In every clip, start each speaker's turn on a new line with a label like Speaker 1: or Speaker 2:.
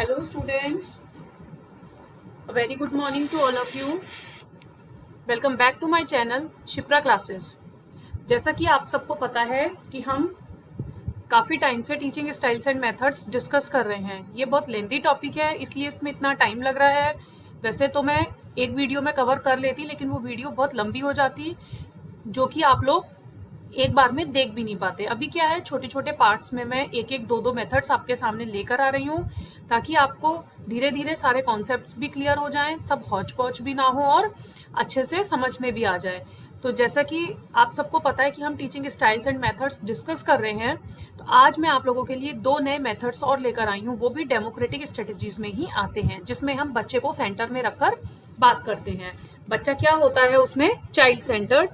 Speaker 1: Hello students, a very good morning to all of you. Welcome back to my channel Shipra classes. जैसा कि आप सबको पता है कि हम काफ़ी टाइम से teaching styles and methods discuss कर रहे हैं। ये बहुत लेंथी टॉपिक है, इसलिए इसमें इतना टाइम लग रहा है। वैसे तो मैं एक वीडियो में कवर कर लेती, लेकिन वो वीडियो बहुत लंबी हो जाती, जो कि आप लोग एक बार में देख भी नहीं पाते। अभी क्या है, छोटे छोटे पार्ट्स में मैं एक एक दो मेथड्स आपके सामने लेकर आ रही हूँ, ताकि आपको धीरे धीरे सारे कॉन्सेप्ट्स भी क्लियर हो जाएं, सब हौच पौच भी ना हो और अच्छे से समझ में भी आ जाए। तो जैसा कि आप सबको पता है कि हम teaching styles and methods discuss कर रहे हैं, तो आज मैं आप लोगों के लिए 2 नए मेथड्स और लेकर आई हूँ, वो भी डेमोक्रेटिक स्ट्रेटजीज में ही आते हैं, जिसमें हम बच्चे को सेंटर में रखकर बात करते हैं। बच्चा क्या होता है उसमें, child centred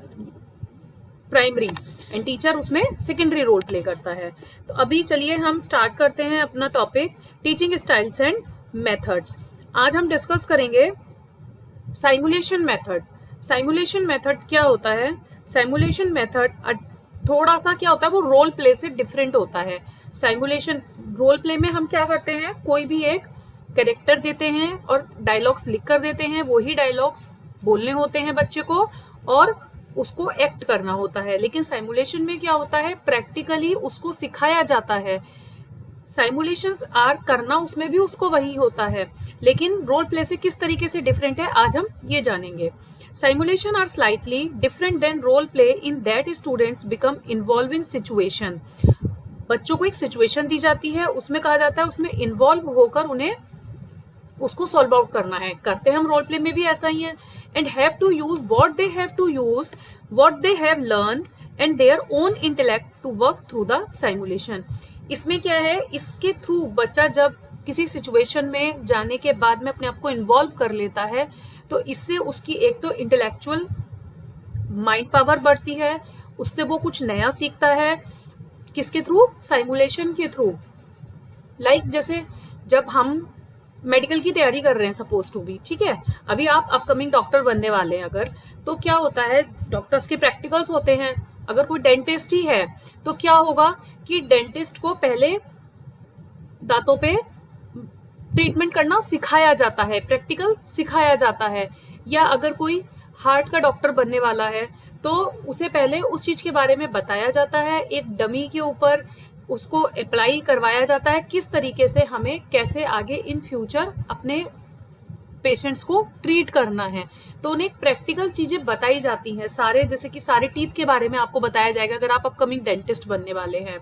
Speaker 1: primary, and teacher उसमें सेकेंडरी रोल प्ले करता है। तो अभी चलिए हम स्टार्ट करते हैं अपना topic, teaching styles and methods. आज हम डिस्कस करेंगे साइमुलेशन मेथड। साइमुलेशन मेथड क्या होता है? साइमुलेशन मेथड थोड़ा सा क्या होता है, वो रोल प्ले से डिफरेंट होता है। साइमुलेशन रोल प्ले में हम क्या करते हैं, कोई भी एक कैरेक्टर देते हैं और डायलॉग्स लिख कर देते हैं, वही डायलॉग्स बोलने होते हैं बच्चे को और उसको एक्ट करना होता है। लेकिन साइमुलेशन में क्या होता है, प्रैक्टिकली उसको सिखाया जाता है। साइमुलेशंस आर करना उसमें भी उसको वही होता है, लेकिन रोल प्ले से किस तरीके से डिफरेंट है आज हम ये जानेंगे। Simulation are slightly different than role play in that students become involve in situation. बच्चों को एक सिचुएशन दी जाती है, उसमें कहा जाता है उसमें इन्वॉल्व होकर उन्हें उसको सॉल्व आउट करना है। करते हम रोल प्ले में भी ऐसा ही है। And have to use what they have to use, what they have learn and their own intellect to work through the simulation. इसमें क्या है, इसके थ्रू बच्चा जब किसी सिचुएशन में जाने के बाद में अपने आप को इन्वॉल्व कर लेता है, तो इससे उसकी एक तो इंटेलेक्चुअल माइंड पावर बढ़ती है, उससे वो कुछ नया सीखता है। किसके थ्रू? साइमुलेशन के थ्रू। लाइक जैसे जब हम मेडिकल की तैयारी कर रहे हैं, सपोज टू बी, ठीक है, अभी आप अपकमिंग डॉक्टर बनने वाले हैं अगर, तो क्या होता है, डॉक्टर्स के प्रैक्टिकल्स होते हैं। अगर कोई डेंटिस्ट ही है तो क्या होगा कि डेंटिस्ट को पहले दांतों पे ट्रीटमेंट करना सिखाया जाता है, प्रैक्टिकल सिखाया जाता है। या अगर कोई हार्ट का डॉक्टर बनने वाला है तो उसे पहले उस चीज के बारे में बताया जाता है, एक डमी के ऊपर उसको अप्लाई करवाया जाता है, किस तरीके से हमें कैसे आगे इन फ्यूचर अपने पेशेंट्स को ट्रीट करना है। तो उन्हें प्रैक्टिकल चीजें बताई जाती हैं, सारे जैसे कि सारे टीथ के बारे में आपको बताया जाएगा अगर आप अपकमिंग डेंटिस्ट बनने वाले हैं।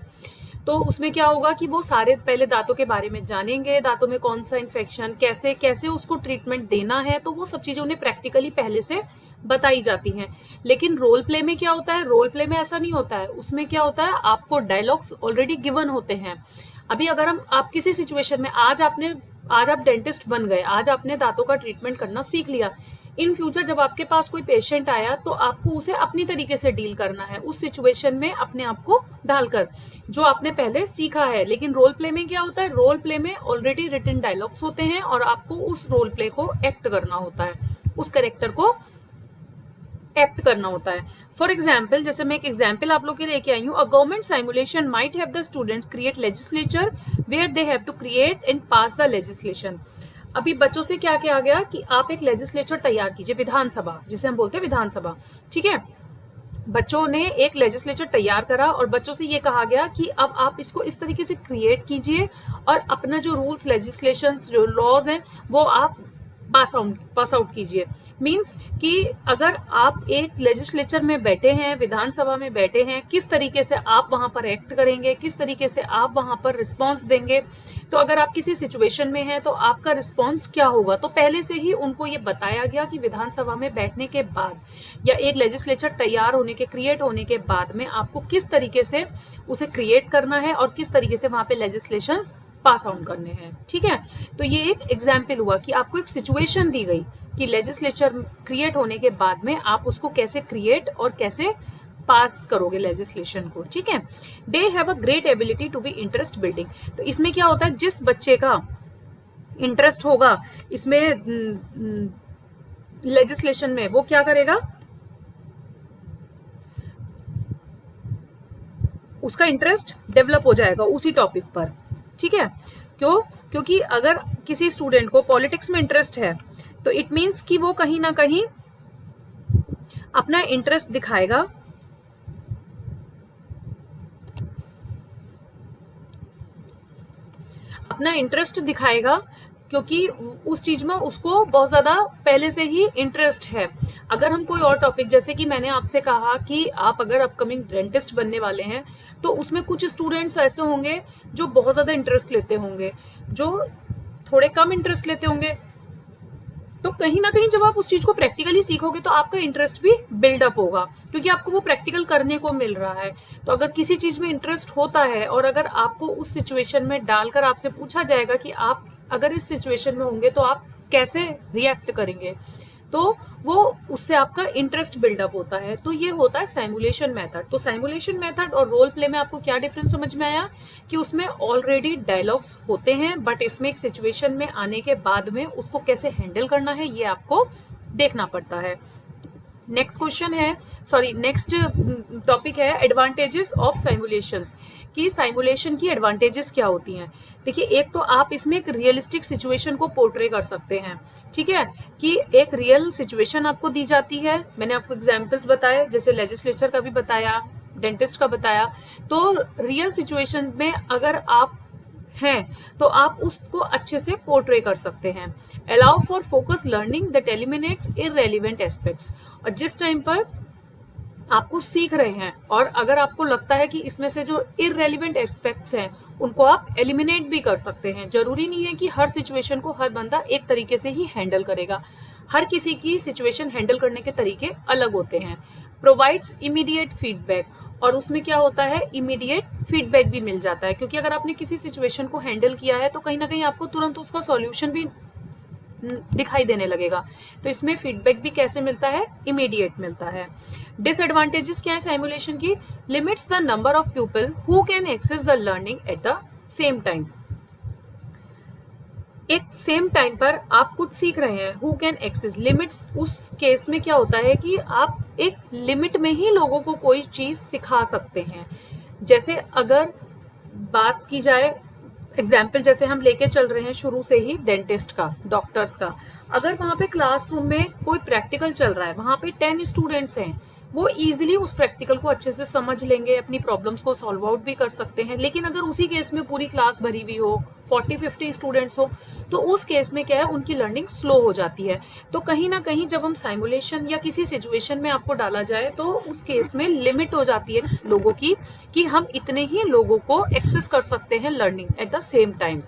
Speaker 1: तो उसमें क्या होगा कि वो सारे पहले दांतों के बारे में जानेंगे, दांतों में कौन सा इन्फेक्शन, कैसे कैसे उसको ट्रीटमेंट देना है, तो वो सब चीजें उन्हें प्रैक्टिकली पहले से बताई जाती हैं। लेकिन रोल प्ले में क्या होता है, रोल प्ले में ऐसा नहीं होता है। उसमें क्या होता है, आपको डायलॉग्स ऑलरेडी गिवन होते हैं। अभी अगर आप किसी सिचुएशन में आज आप डेंटिस्ट बन गए, आज आपने दांतों का ट्रीटमेंट करना सीख लिया। इन फ्यूचर जब आपके पास कोई पेशेंट आया तो आपको उसे अपनी तरीके से डील करना है, उस सिचुएशन में अपने आप को डालकर, जो आपने पहले सीखा है। लेकिन रोल प्ले में क्या होता है, रोल प्ले में ऑलरेडी रिटन डायलॉग्स होते हैं और आपको उस रोल प्ले को एक्ट करना होता है, उस कैरेक्टर को एक्ट करना होता है। फॉर एग्जाम्पल, जैसे मैं एक एग्जाम्पल आप लोग के लेके आई हूँ, a government simulation might have the students create legislature where they have to create and pass the legislation. अभी बच्चों से क्या किया गया कि आप एक लेजिस्लेचर तैयार कीजिए, विधानसभा जिसे हम बोलते हैं विधानसभा, ठीक है। बच्चों ने एक लेजिस्लेचर तैयार करा और बच्चों से ये कहा गया कि अब आप इसको इस तरीके से क्रिएट कीजिए और अपना जो रूल्स, लेजिस्लेशंस, जो लॉज हैं वो आप पास आउट कीजिए। मीन्स कि अगर आप एक लेजिस्लेचर में बैठे हैं, विधानसभा में बैठे हैं, किस तरीके से आप वहां पर एक्ट करेंगे, किस तरीके से आप वहां पर रिस्पॉन्स देंगे। तो अगर आप किसी सिचुएशन में हैं तो आपका रिस्पॉन्स क्या होगा, तो पहले से ही उनको ये बताया गया कि विधानसभा में बैठने के बाद या एक लेजिस्लेचर तैयार होने के, क्रिएट होने के बाद में आपको किस तरीके से उसे क्रिएट करना है और किस तरीके से वहां पे लेजिस्लेशंस पास आउट करने हैं, ठीक है। तो ये एक एग्जाम्पल हुआ कि आपको एक सिचुएशन दी गई कि लेजिस्लेचर क्रिएट होने के बाद में आप उसको कैसे क्रिएट और कैसे पास करोगे लेजिस्लेशन को, ठीक है। They have a great ability to be interest building. तो इसमें क्या होता है, जिस बच्चे का इंटरेस्ट होगा इसमें लेजिस्लेशन में, वो क्या करेगा, उसका इंटरेस्ट डेवलप हो जाएगा उसी टॉपिक पर, ठीक है। क्यों? क्योंकि अगर किसी स्टूडेंट को पॉलिटिक्स में इंटरेस्ट है तो इट मीन्स कि वो कहीं ना कहीं अपना इंटरेस्ट दिखाएगा क्योंकि उस चीज में उसको बहुत ज्यादा पहले से ही इंटरेस्ट है। अगर हम कोई और टॉपिक, जैसे कि मैंने आपसे कहा कि आप अगर अपकमिंग डेंटिस्ट बनने वाले हैं तो उसमें कुछ स्टूडेंट्स ऐसे होंगे जो बहुत ज्यादा इंटरेस्ट लेते होंगे, जो थोड़े कम इंटरेस्ट लेते होंगे। तो कहीं ना कहीं जब आप उस चीज को प्रैक्टिकली सीखोगे तो आपका इंटरेस्ट भी बिल्डअप होगा, क्योंकि आपको वो प्रैक्टिकल करने को मिल रहा है। तो अगर किसी चीज में इंटरेस्ट होता है और अगर आपको उस सिचुएशन में डालकर आपसे पूछा जाएगा कि आप अगर इस सिचुएशन में होंगे तो आप कैसे रिएक्ट करेंगे, तो वो उससे आपका इंटरेस्ट बिल्डअप होता है। तो ये होता है साइमुलेशन मेथड। तो साइमुलेशन मेथड और रोल प्ले में आपको क्या डिफरेंस समझ में आया कि उसमें ऑलरेडी डायलॉग्स होते हैं, बट इसमें एक सिचुएशन में आने के बाद में उसको कैसे हैंडल करना है ये आपको देखना पड़ता है। नेक्स्ट टॉपिक है एडवांटेजेस ऑफ साइमुलेशंस, कि साइमुलेशन की एडवांटेजेस क्या होती हैं। देखिए, एक तो आप इसमें एक रियलिस्टिक सिचुएशन को पोर्ट्रे कर सकते हैं, ठीक है, कि एक रियल सिचुएशन आपको दी जाती है। मैंने आपको एग्जांपल्स बताए, जैसे लेजिस्लेचर का भी बताया, डेंटिस्ट का बताया। तो रियल सिचुएशन में अगर आप हैं तो आप उसको अच्छे से पोर्ट्रे कर सकते हैं। Allow for focus learning that eliminates irrelevant aspects, और जिस टाइम पर आपको सीख रहे हैं और अगर आपको लगता है कि इसमें से जो इररेलेवेंट एस्पेक्ट्स हैं उनको आप एलिमिनेट भी कर सकते हैं। जरूरी नहीं है कि हर सिचुएशन को हर बंदा एक तरीके से ही हैंडल करेगा, हर किसी की सिचुएशन हैंडल करने के तरीके अलग होते हैं। प्रोवाइड्स इमीडिएट फीडबैक, और उसमें क्या होता है, इमीडिएट फीडबैक भी मिल जाता है, क्योंकि अगर आपने किसी सिचुएशन को हैंडल किया है तो कहीं ना कहीं आपको तुरंत उसका सॉल्यूशन भी दिखाई देने लगेगा। तो इसमें फीडबैक भी कैसे मिलता है, इमीडिएट मिलता है। डिसएडवांटेजेस क्या है साइमुलेशन की, limits the number of people who can access the learning at the same time. एक सेम टाइम पर आप कुछ सीख रहे हैं, हु कैन एक्सेस, लिमिट्स उस केस में क्या होता है कि आप एक लिमिट में ही लोगों को कोई चीज सिखा सकते हैं। जैसे अगर बात की जाए, एग्जाम्पल जैसे हम लेके चल रहे हैं शुरू से ही डेंटिस्ट का, डॉक्टर्स का, अगर वहां पे क्लासरूम में कोई प्रैक्टिकल चल रहा है, वहां पे 10 स्टूडेंट्स हैं, वो इजीली उस प्रैक्टिकल को अच्छे से समझ लेंगे, अपनी प्रॉब्लम्स को सॉल्व आउट भी कर सकते हैं। लेकिन अगर उसी केस में पूरी क्लास भरी हुई हो, 40-50 स्टूडेंट्स हो, तो उस केस में क्या है, उनकी लर्निंग स्लो हो जाती है। तो कहीं ना कहीं जब हम साइमुलेशन या किसी सिचुएशन में आपको डाला जाए तो उस केस में लिमिट हो जाती है लोगों की, कि हम इतने ही लोगों को एक्सेस कर सकते हैं learning at the same time.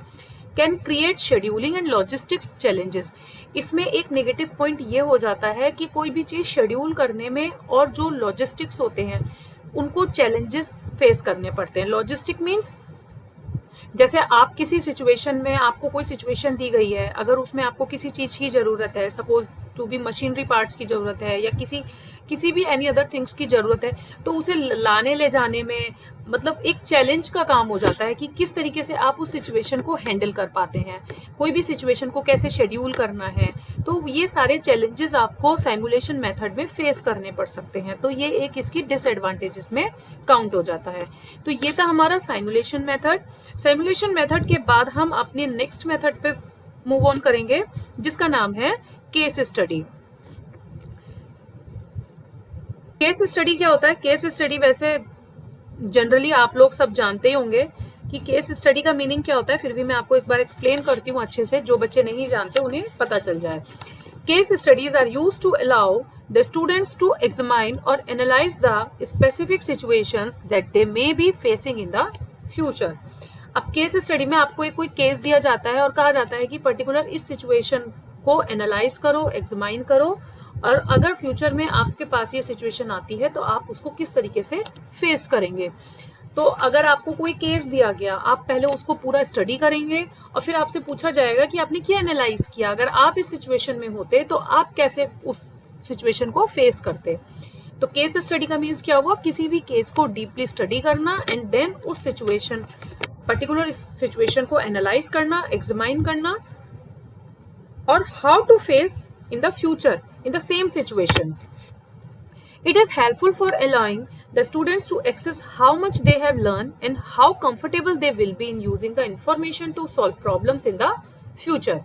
Speaker 1: Can create scheduling and logistics challenges, इसमें एक नेगेटिव पॉइंट ये हो जाता है कि कोई भी चीज शेड्यूल करने में और जो लॉजिस्टिक्स होते हैं उनको चैलेंजेस फेस करने पड़ते हैं। लॉजिस्टिक मीन्स जैसे आप किसी सिचुएशन में, आपको कोई सिचुएशन दी गई है, अगर उसमें आपको किसी चीज की जरूरत है, suppose to be machinery parts की जरूरत है या किसी भी एनी अदर थिंग्स की जरूरत है, तो उसे लाने ले जाने में मतलब एक चैलेंज का काम हो जाता है कि किस तरीके से आप उस सिचुएशन को हैंडल कर पाते हैं, कोई भी सिचुएशन को कैसे शेड्यूल करना है। तो ये सारे चैलेंजेस आपको साइमुलेशन मेथड में फेस करने पड़ सकते हैं। तो ये एक इसकी डिसएडवांटेजेस में काउंट हो जाता है। तो ये था हमारा साइमुलेशन मेथड। साइमुलेशन मेथड के बाद हम अपने नेक्स्ट मेथड पे मूव ऑन करेंगे, जिसका नाम है केस स्टडी। केस स्टडी क्या होता है? केस स्टडी वैसे जनरली आप लोग सब जानते ही होंगे कि केस स्टडी का मीनिंग क्या होता है, फिर भी मैं आपको एक बार एक्सप्लेन करती हूँ अच्छे से, जो बच्चे नहीं जानते उन्हें पता चल जाए। Case studies are used to allow the students to examine और analyse the specific situations that they may be facing in the future. अब केस स्टडी में आपको एक कोई केस दिया जाता है और कहा जाता है कि पर्टिकुलर इस सिचुएशन को एनालाइज करो, एग्जामाइन करो, और अगर फ्यूचर में आपके पास ये सिचुएशन आती है तो आप उसको किस तरीके से फेस करेंगे। तो अगर आपको कोई केस दिया गया, आप पहले उसको पूरा स्टडी करेंगे और फिर आपसे पूछा जाएगा कि आपने क्या एनालाइज किया, अगर आप इस सिचुएशन में होते तो आप कैसे उस सिचुएशन को फेस करते। तो केस स्टडी का मीन्स क्या हुआ, किसी भी केस को डीपली स्टडी करना एंड देन उस सिचुएशन, पर्टिकुलर सिचुएशन को एनालाइज करना, एग्जामाइन करना, और how to face in the future in the same situation. It is helpful for allowing the students to access how much they have learned and how comfortable they will be in using the information to solve problems in the future.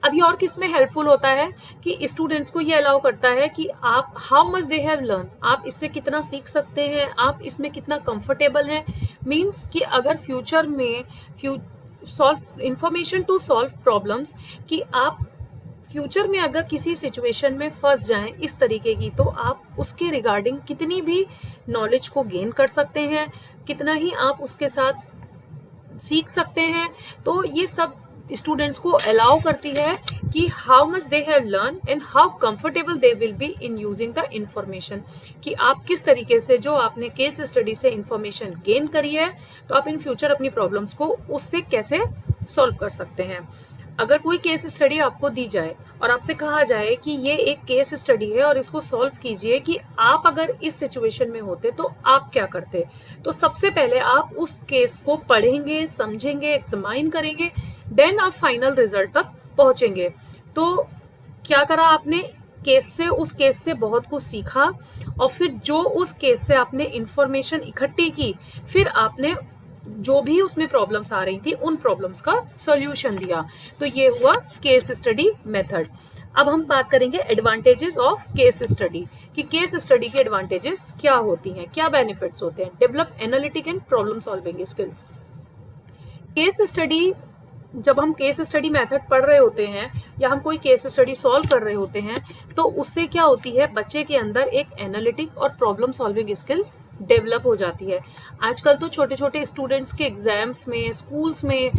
Speaker 1: अभी और किस में helpful होता है कि students को ये allow करता है कि आप how much they have learn, आप इससे कितना सीख सकते हैं, आप इसमें कितना कंफर्टेबल हैं. मीन्स कि अगर फ्यूचर में solve information to solve problems, कि आप फ्यूचर में अगर किसी सिचुएशन में फंस जाएं इस तरीके की, तो आप उसके रिगार्डिंग कितनी भी नॉलेज को गेन कर सकते हैं, कितना ही आप उसके साथ सीख सकते हैं. तो ये सब स्टूडेंट्स को अलाउ करती है कि how much they have learn and how comfortable they will be in using the information, कि आप किस तरीके से जो आपने केस स्टडी से इंफॉर्मेशन गेन करी है, तो आप इन फ्यूचर अपनी प्रॉब्लम्स को उससे कैसे सॉल्व कर सकते हैं. अगर कोई केस स्टडी आपको दी जाए और आपसे कहा जाए कि ये एक केस स्टडी है और इसको सॉल्व कीजिए, कि आप अगर इस सिचुएशन में होते तो आप क्या करते, तो सबसे पहले आप उस केस को पढ़ेंगे, समझेंगे, एग्जामाइन करेंगे, देन आप फाइनल रिजल्ट तक पहुंचेंगे. तो क्या करा आपने, उस केस से बहुत कुछ सीखा, और फिर जो उस केस से आपने इंफॉर्मेशन इकट्ठी की, फिर आपने जो भी उसमें प्रॉब्लम्स आ रही थी उन प्रॉब्लम्स का सॉल्यूशन दिया. तो ये हुआ केस स्टडी मेथड. अब हम बात करेंगे एडवांटेजेस ऑफ केस स्टडी, कि केस स्टडी के एडवांटेजेस क्या होती हैं, क्या बेनिफिट्स होते हैं. Develop analytic and problem solving skills. Case study, जब हम केस स्टडी मेथड पढ़ रहे होते हैं या हम कोई केस स्टडी सॉल्व कर रहे होते हैं, तो उससे क्या होती है, बच्चे के अंदर एक एनालिटिक और प्रॉब्लम सॉल्विंग स्किल्स डेवलप हो जाती है. आजकल तो छोटे छोटे स्टूडेंट्स के एग्जाम्स में, स्कूल्स में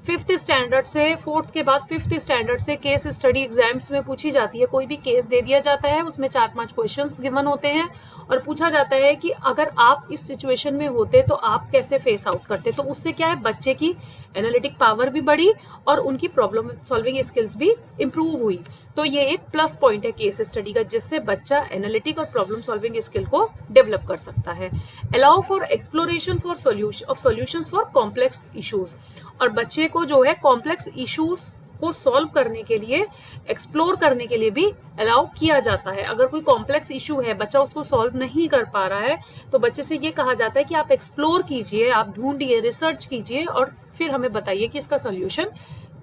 Speaker 1: 5th स्टैंडर्ड से 4th के बाद 5th स्टैंडर्ड से केस स्टडी एग्जाम्स में पूछी जाती है. कोई भी केस दे दिया जाता है, उसमें 4-5 क्वेश्चंस गिवन होते हैं और पूछा जाता है कि अगर आप इस सिचुएशन में होते तो आप कैसे फेस आउट करते. तो उससे क्या है, बच्चे की एनालिटिक पावर भी बढ़ी और उनकी प्रॉब्लम सॉल्विंग स्किल्स भी इम्प्रूव हुई. तो ये एक प्लस पॉइंट है केस स्टडी का, जिससे बच्चा एनालिटिक और प्रॉब्लम सॉल्विंग स्किल को डेवलप कर सकता है. Allow for exploration for solutions for complex issues. और बच्चे को जो है कॉम्प्लेक्स इश्यूज को सॉल्व करने के लिए, एक्सप्लोर करने के लिए भी अलाउ किया जाता है. अगर कोई कॉम्प्लेक्स इशू है, बच्चा उसको सॉल्व नहीं कर पा रहा है, तो बच्चे से ये कहा जाता है कि आप एक्सप्लोर कीजिए, आप ढूंढिए, रिसर्च कीजिए और फिर हमें बताइए कि इसका सोल्यूशन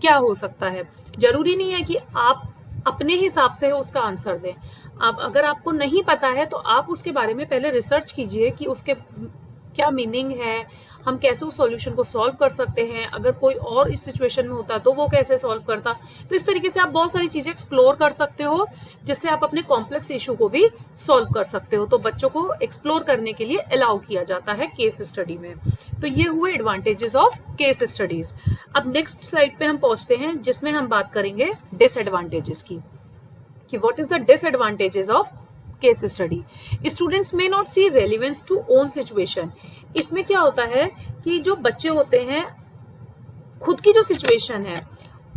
Speaker 1: क्या हो सकता है. जरूरी नहीं है कि आप अपने हिसाब से उसका आंसर दें. आप अगर आपको नहीं पता है तो आप उसके बारे में पहले रिसर्च कीजिए कि उसके क्या मीनिंग है, हम कैसे उस सॉल्यूशन को सॉल्व कर सकते हैं, अगर कोई और इस सिचुएशन में होता तो वो कैसे सॉल्व करता. तो इस तरीके से आप बहुत सारी चीजें एक्सप्लोर कर सकते हो, जिससे आप अपने कॉम्प्लेक्स इशू को भी सॉल्व कर सकते हो. तो बच्चों को एक्सप्लोर करने के लिए अलाउ किया जाता है केस स्टडी में. तो ये हुए एडवांटेजेस ऑफ केस स्टडीज. अब नेक्स्ट स्लाइड पे हम पहुंचते हैं, जिसमें हम बात करेंगे डिसएडवांटेजेस की, कि what is the disadvantages of case study. Students may not see relevance to own situation. इसमें क्या होता है कि जो बच्चे होते हैं, खुद की जो सिचुएशन है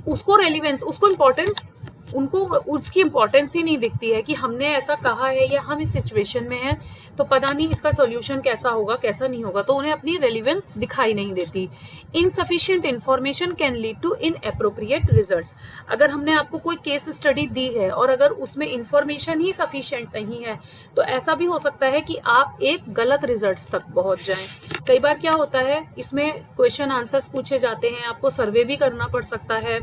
Speaker 1: उसको रेलिवेंस, उसको इम्पोर्टेंस, उनको उसकी इम्पोर्टेंस ही नहीं दिखती है कि हमने ऐसा कहा है या हम इस सिचुएशन में हैं तो पता नहीं इसका सॉल्यूशन कैसा होगा, कैसा नहीं होगा. तो उन्हें अपनी रेलिवेंस दिखाई नहीं देती. Insufficient information can lead to inappropriate results. अगर हमने आपको कोई केस स्टडी दी है और अगर उसमें इंफॉर्मेशन ही सफिशिएंट नहीं है, तो ऐसा भी हो सकता है कि आप एक गलत रिजल्ट्स तक पहुंच जाएं. कई बार क्या होता है, इसमें क्वेश्चन आंसर्स पूछे जाते हैं, आपको सर्वे भी करना पड़ सकता है,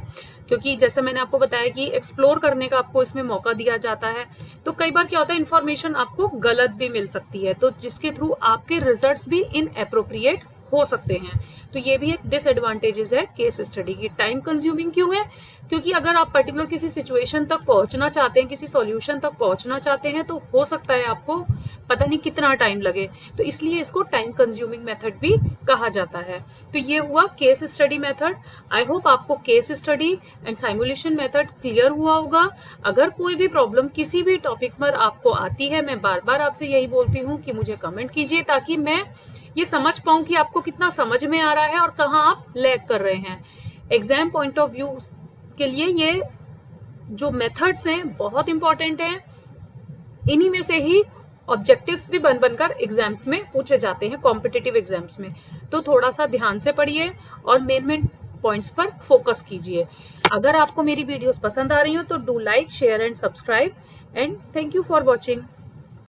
Speaker 1: क्योंकि जैसे मैंने आपको बताया कि एक्सप्लोर करने का आपको इसमें मौका दिया जाता है. तो कई बार क्या होता है, इन्फॉर्मेशन आपको गलत भी मिल सकती है, तो जिसके थ्रू आपके रिजल्ट्स भी इनएप्रोप्रिएट हो सकते हैं. तो ये भी एक डिसएडवांटेजेस है केस स्टडी की. टाइम कंज्यूमिंग क्यों है, क्योंकि अगर आप पर्टिकुलर किसी सिचुएशन तक पहुंचना चाहते हैं, किसी सॉल्यूशन तक पहुंचना चाहते हैं, तो हो सकता है आपको पता नहीं कितना टाइम लगे. तो इसलिए इसको टाइम कंज्यूमिंग मेथड भी कहा जाता है. तो ये हुआ case study method. I hope आपको case study and simulation method clear हुआ होगा. अगर कोई भी प्रॉब्लम किसी भी टॉपिक पर आपको आती है, मैं बार बार आपसे यही बोलती हूँ कि मुझे कमेंट कीजिए, ताकि मैं ये समझ पाऊं कि आपको कितना समझ में आ रहा है और कहाँ आप लैग कर रहे हैं. एग्जाम पॉइंट ऑफ व्यू के लिए ये जो मेथड्स हैं बहुत इंपॉर्टेंट हैं. इन्हीं में से ही ऑब्जेक्टिव्स भी बनकर एग्जाम्स में पूछे जाते हैं, कॉम्पिटिटिव एग्जाम्स में. तो थोड़ा सा ध्यान से पढ़िए और मेन पॉइंट्स पर फोकस कीजिए. अगर आपको मेरी वीडियोस पसंद आ रही हो तो do like, share and subscribe. and thank you for watching.